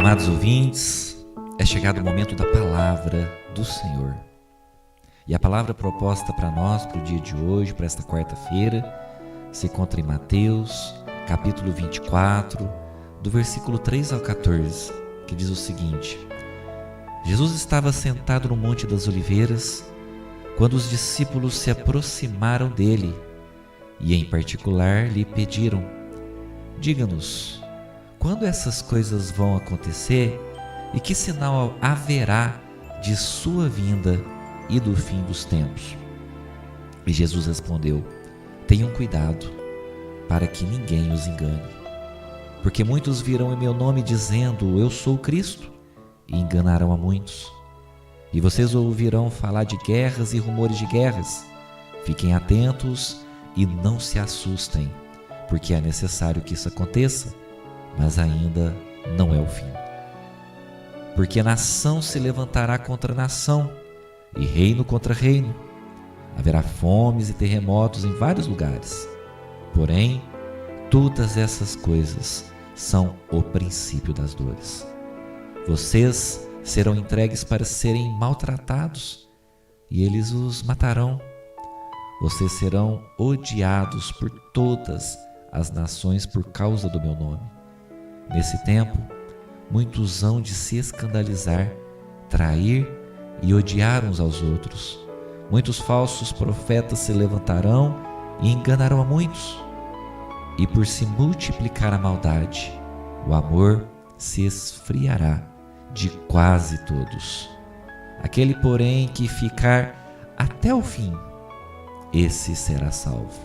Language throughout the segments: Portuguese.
Amados ouvintes, é chegado o momento da palavra do Senhor. E a palavra proposta para nós, para o dia de hoje, para esta quarta-feira, se encontra em Mateus, capítulo 24, do versículo 3 ao 14, que diz o seguinte: Jesus estava sentado no Monte das Oliveiras, quando os discípulos se aproximaram dele e, em particular, lhe pediram: diga-nos, quando essas coisas vão acontecer e que sinal haverá de sua vinda e do fim dos tempos? E Jesus respondeu: tenham cuidado para que ninguém os engane, porque muitos virão em meu nome dizendo: eu sou Cristo, e enganarão a muitos. E vocês ouvirão falar de guerras e rumores de guerras. Fiquem atentos e não se assustem, porque é necessário que isso aconteça, mas ainda não é o fim. Porque nação se levantará contra nação, e reino contra reino. Haverá fomes e terremotos em vários lugares. Porém, todas essas coisas são o princípio das dores. Vocês serão entregues para serem maltratados, e eles os matarão. Vocês serão odiados por todas as nações por causa do meu nome. Nesse tempo, muitos hão de se escandalizar, trair e odiar uns aos outros. Muitos falsos profetas se levantarão e enganarão a muitos. E por se multiplicar a maldade, o amor se esfriará de quase todos. Aquele, porém, que ficar até o fim, esse será salvo.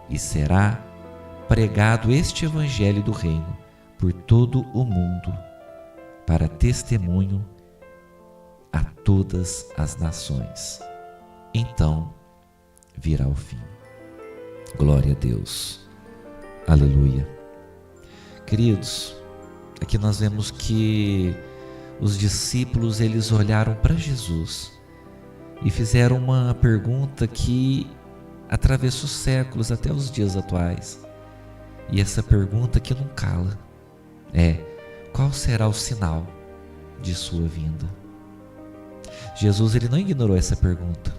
E será pregado este evangelho do reino por todo o mundo, para testemunho a todas as nações. Então virá o fim. Glória a Deus. Aleluia. Queridos, aqui nós vemos que os discípulos, eles olharam para Jesus e fizeram uma pergunta que atravessa os séculos até os dias atuais. E essa pergunta que não cala é: qual será o sinal de sua vinda? Jesus, ele não ignorou essa pergunta.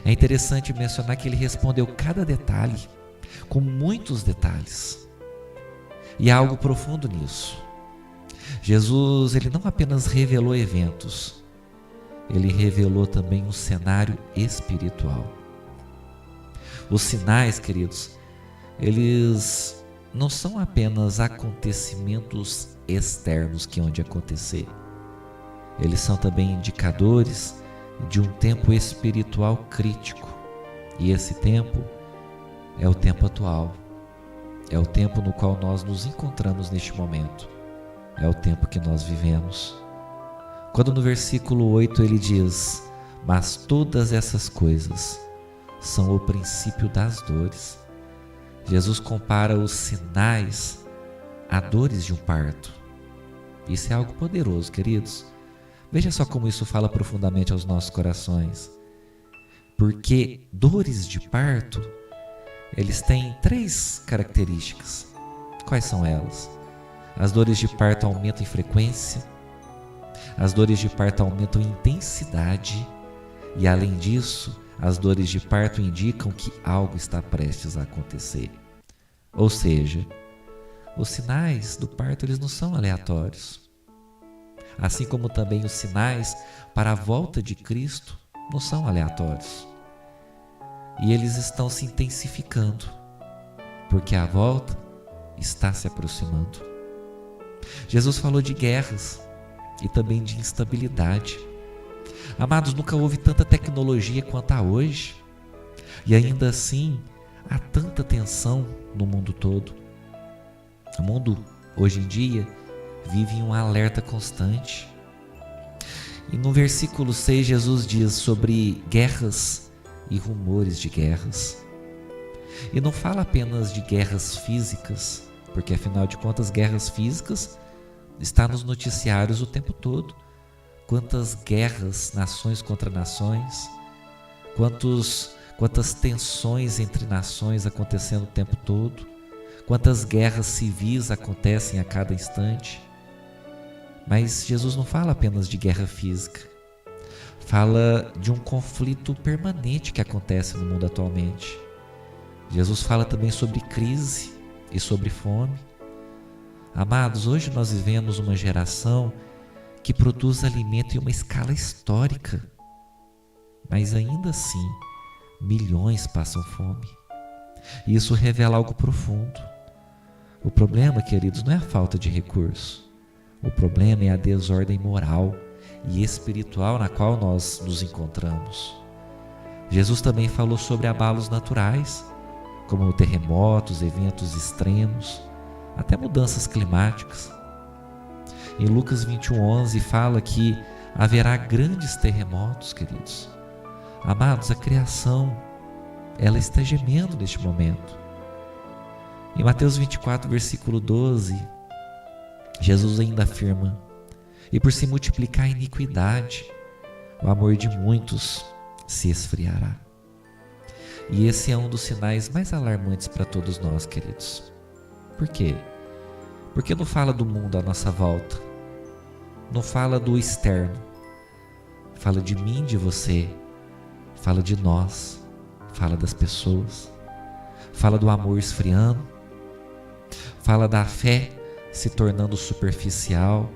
É interessante mencionar que ele respondeu cada detalhe, com muitos detalhes. E há algo profundo nisso. Jesus, ele não apenas revelou eventos, ele revelou também um cenário espiritual. Os sinais, queridos, eles não são apenas acontecimentos externos que hão de acontecer. Eles são também indicadores de um tempo espiritual crítico. E esse tempo é o tempo atual. É o tempo no qual nós nos encontramos neste momento. É o tempo que nós vivemos. Quando no versículo 8 ele diz: mas todas essas coisas são o princípio das dores. Jesus compara os sinais a dores de um parto. Isso é algo poderoso, queridos. Veja só como isso fala profundamente aos nossos corações. Porque dores de parto, eles têm 3 características. Quais são elas? As dores de parto aumentam em frequência, as dores de parto aumentam em intensidade, e além disso, as dores de parto indicam que algo está prestes a acontecer. Ou seja, os sinais do parto, eles não são aleatórios. Assim como também os sinais para a volta de Cristo não são aleatórios. E eles estão se intensificando, porque a volta está se aproximando. Jesus falou de guerras e também de instabilidade. Amados, nunca houve tanta tecnologia quanto há hoje. E ainda assim, há tanta tensão no mundo todo. O mundo, hoje em dia, vive em um alerta constante. E no versículo 6, Jesus diz sobre guerras e rumores de guerras. E não fala apenas de guerras físicas, porque afinal de contas, guerras físicas está nos noticiários o tempo todo. Quantas guerras, nações contra nações, quantas tensões entre nações acontecendo o tempo todo, quantas guerras civis acontecem a cada instante. Mas Jesus não fala apenas de guerra física. Fala de um conflito permanente que acontece no mundo atualmente. Jesus fala também sobre crise e sobre fome. Amados, hoje nós vivemos uma geração que produz alimento em uma escala histórica. Mas ainda assim, milhões passam fome. E isso revela algo profundo. O problema, queridos, não é a falta de recurso. O problema é a desordem moral e espiritual na qual nós nos encontramos. Jesus também falou sobre abalos naturais, como terremotos, eventos extremos, até mudanças climáticas. Em Lucas 21:11 fala que haverá grandes terremotos, queridos. Amados, a criação, ela está gemendo neste momento. Em Mateus 24, versículo 12, Jesus ainda afirma: e por se multiplicar a iniquidade, o amor de muitos se esfriará. E esse é um dos sinais mais alarmantes para todos nós, queridos. Por quê? Porque não fala do mundo à nossa volta, não fala do externo, fala de mim, de você, fala de nós, fala das pessoas, fala do amor esfriando, fala da fé se tornando superficial,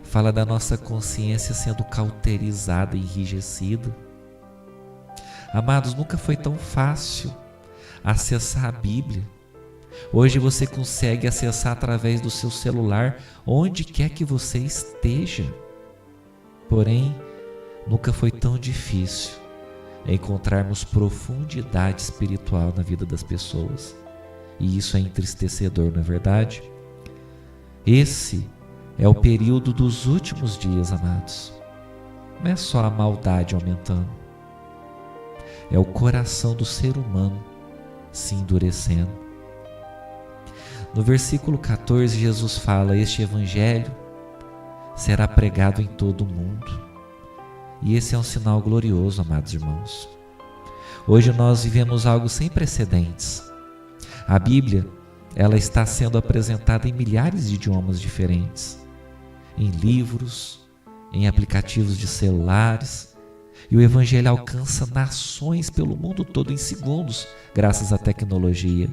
fala da nossa consciência sendo cauterizada e enrijecida. Amados, nunca foi tão fácil acessar a Bíblia. Hoje você consegue acessar através do seu celular onde quer que você esteja. Porém, nunca foi tão difícil encontrarmos profundidade espiritual na vida das pessoas. E isso é entristecedor, não é verdade? Esse é o período dos últimos dias, amados. Não é só a maldade aumentando. É o coração do ser humano se endurecendo. No versículo 14, Jesus fala: este evangelho será pregado em todo o mundo. E esse é um sinal glorioso, amados irmãos. Hoje nós vivemos algo sem precedentes. A Bíblia, ela está sendo apresentada em milhares de idiomas diferentes, em livros, em aplicativos de celulares, e o Evangelho alcança nações pelo mundo todo em segundos, graças à tecnologia.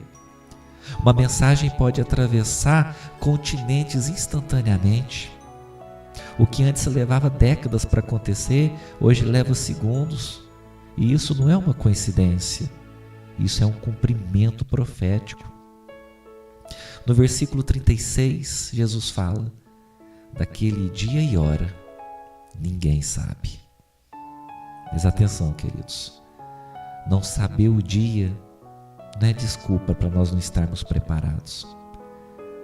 Uma mensagem pode atravessar continentes instantaneamente. O que antes levava décadas para acontecer, hoje leva segundos. E isso não é uma coincidência, isso é um cumprimento profético. No versículo 36, Jesus fala: daquele dia e hora, ninguém sabe. Mas atenção, queridos, não saber o dia não é desculpa para nós não estarmos preparados.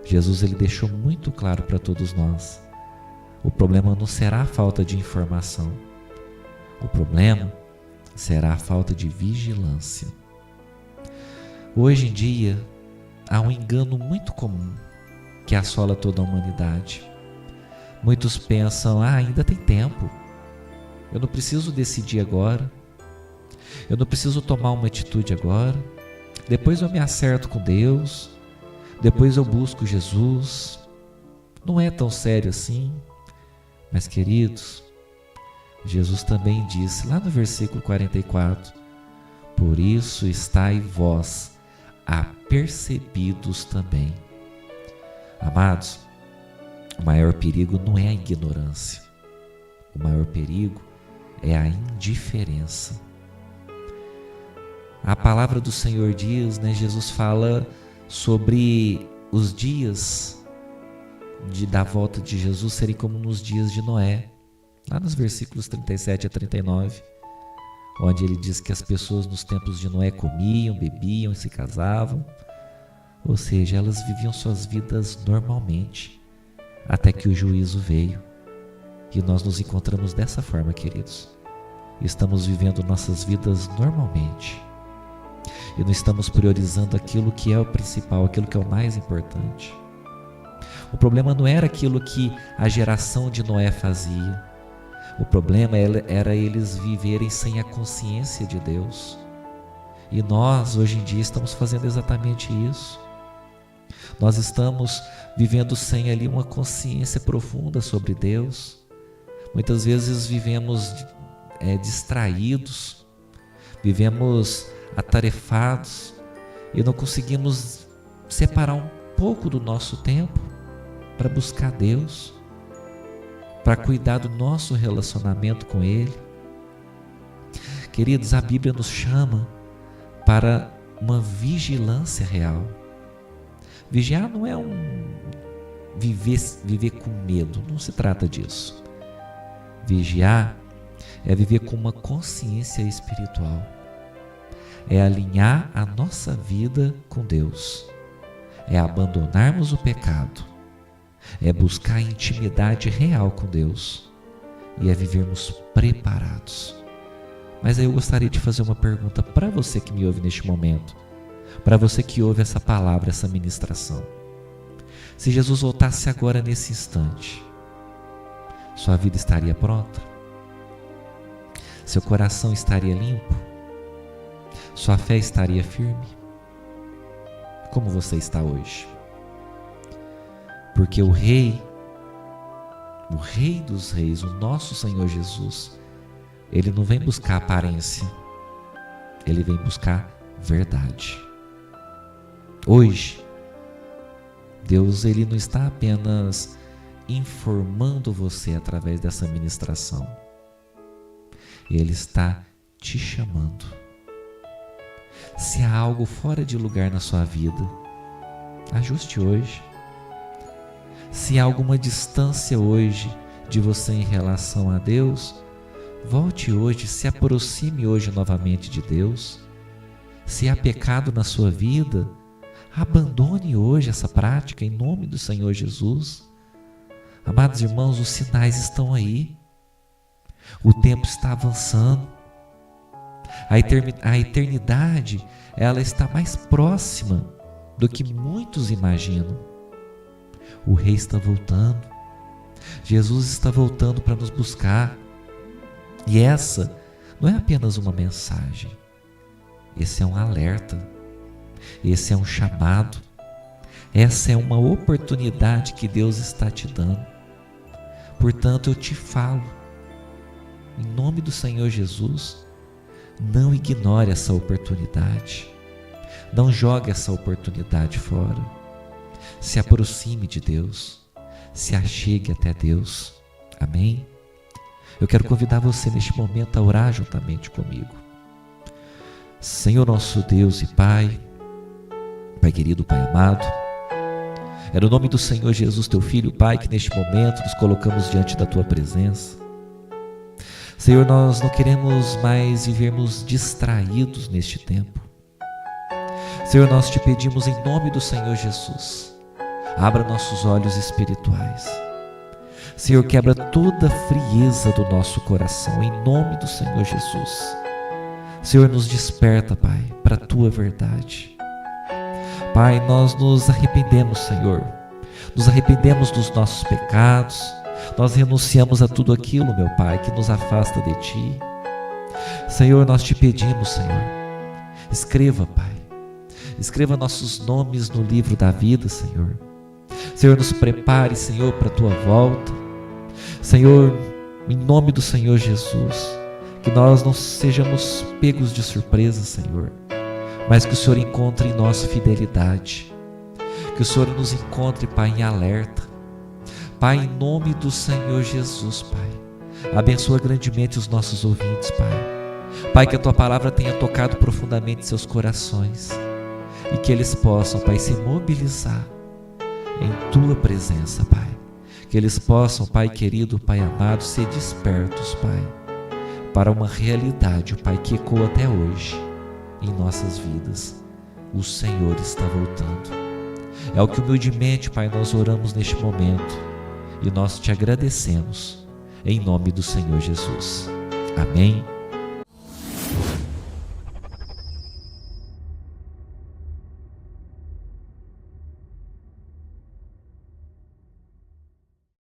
Jesus, ele deixou muito claro para todos nós: o problema não será a falta de informação, o problema será a falta de vigilância. Hoje em dia, há um engano muito comum que assola toda a humanidade. Muitos pensam: ainda tem tempo, eu não preciso decidir agora, eu não preciso tomar uma atitude agora, depois eu me acerto com Deus, depois eu busco Jesus. Não é tão sério assim. Mas, queridos, Jesus também disse lá no versículo 44: por isso estai vós apercebidos também. Amados, o maior perigo não é a ignorância, o maior perigo é a indiferença. A palavra do Senhor diz, Jesus fala sobre os dias da volta de Jesus serem como nos dias de Noé, lá nos versículos 37 a 39, onde ele diz que as pessoas nos tempos de Noé comiam, bebiam e se casavam, ou seja, elas viviam suas vidas normalmente, até que o juízo veio. E nós nos encontramos dessa forma, queridos. Estamos vivendo nossas vidas normalmente e não estamos priorizando aquilo que é o principal, aquilo que é o mais importante. O problema não era aquilo que a geração de Noé fazia. O problema era eles viverem sem a consciência de Deus. E nós, hoje em dia, estamos fazendo exatamente isso. Nós estamos vivendo sem ali uma consciência profunda sobre Deus. Muitas vezes vivemos distraídos, vivemos atarefados e não conseguimos separar um pouco do nosso tempo para buscar Deus, para cuidar do nosso relacionamento com Ele. Queridos, a Bíblia nos chama para uma vigilância real. Vigiar não é viver com medo, não se trata disso. Vigiar é viver com uma consciência espiritual, é alinhar a nossa vida com Deus, é abandonarmos o pecado, é buscar intimidade real com Deus e é vivermos preparados. Mas aí eu gostaria de fazer uma pergunta para você que me ouve neste momento, para você que ouve essa palavra, essa ministração. Se Jesus voltasse agora nesse instante, sua vida estaria pronta? Seu coração estaria limpo? Sua fé estaria firme? Como você está hoje? Porque o Rei dos Reis, o nosso Senhor Jesus, Ele não vem buscar aparência, Ele vem buscar verdade. Hoje, Deus Ele não está apenas informando você através dessa ministração, Ele está te chamando. Se há algo fora de lugar na sua vida, ajuste hoje. Se há alguma distância hoje de você em relação a Deus, volte hoje, se aproxime hoje novamente de Deus. Se há pecado na sua vida, abandone hoje essa prática em nome do Senhor Jesus. Amados irmãos, os sinais estão aí. O tempo está avançando. A eternidade, ela está mais próxima do que muitos imaginam. O Rei está voltando. Jesus está voltando para nos buscar. E essa não é apenas uma mensagem. Esse é um alerta. Esse é um chamado. Essa é uma oportunidade que Deus está te dando. Portanto, eu te falo, em nome do Senhor Jesus, não ignore essa oportunidade. Não jogue essa oportunidade fora. Se aproxime de Deus. Se achegue até Deus. Amém? Eu quero convidar você neste momento a orar juntamente comigo. Senhor nosso Deus e Pai, Pai querido, Pai amado, é no nome do Senhor Jesus, Teu Filho, Pai, que neste momento nos colocamos diante da Tua presença. Senhor, nós não queremos mais vivermos distraídos neste tempo. Senhor, nós te pedimos em nome do Senhor Jesus, abra nossos olhos espirituais. Senhor, quebra toda a frieza do nosso coração, em nome do Senhor Jesus. Senhor, nos desperta, Pai, para a Tua verdade. Pai, nós nos arrependemos, Senhor. Nos arrependemos dos nossos pecados. Nós renunciamos a tudo aquilo, meu Pai, que nos afasta de Ti. Senhor, nós te pedimos, Senhor, escreva, Pai. Escreva nossos nomes no livro da vida, Senhor. Senhor, nos prepare, Senhor, para a Tua volta. Senhor, em nome do Senhor Jesus, que nós não sejamos pegos de surpresa, Senhor, mas que o Senhor encontre em nós fidelidade, que o Senhor nos encontre, Pai, em alerta. Pai, em nome do Senhor Jesus, Pai, abençoa grandemente os nossos ouvintes, Pai. Pai, que a Tua palavra tenha tocado profundamente seus corações e que eles possam, Pai, se mobilizar em Tua presença, Pai. Que eles possam, Pai querido, Pai amado, ser despertos, Pai, para uma realidade, Pai, que ecoa até hoje em nossas vidas. O Senhor está voltando. É o que humildemente, Pai, nós oramos neste momento e nós te agradecemos em nome do Senhor Jesus. Amém.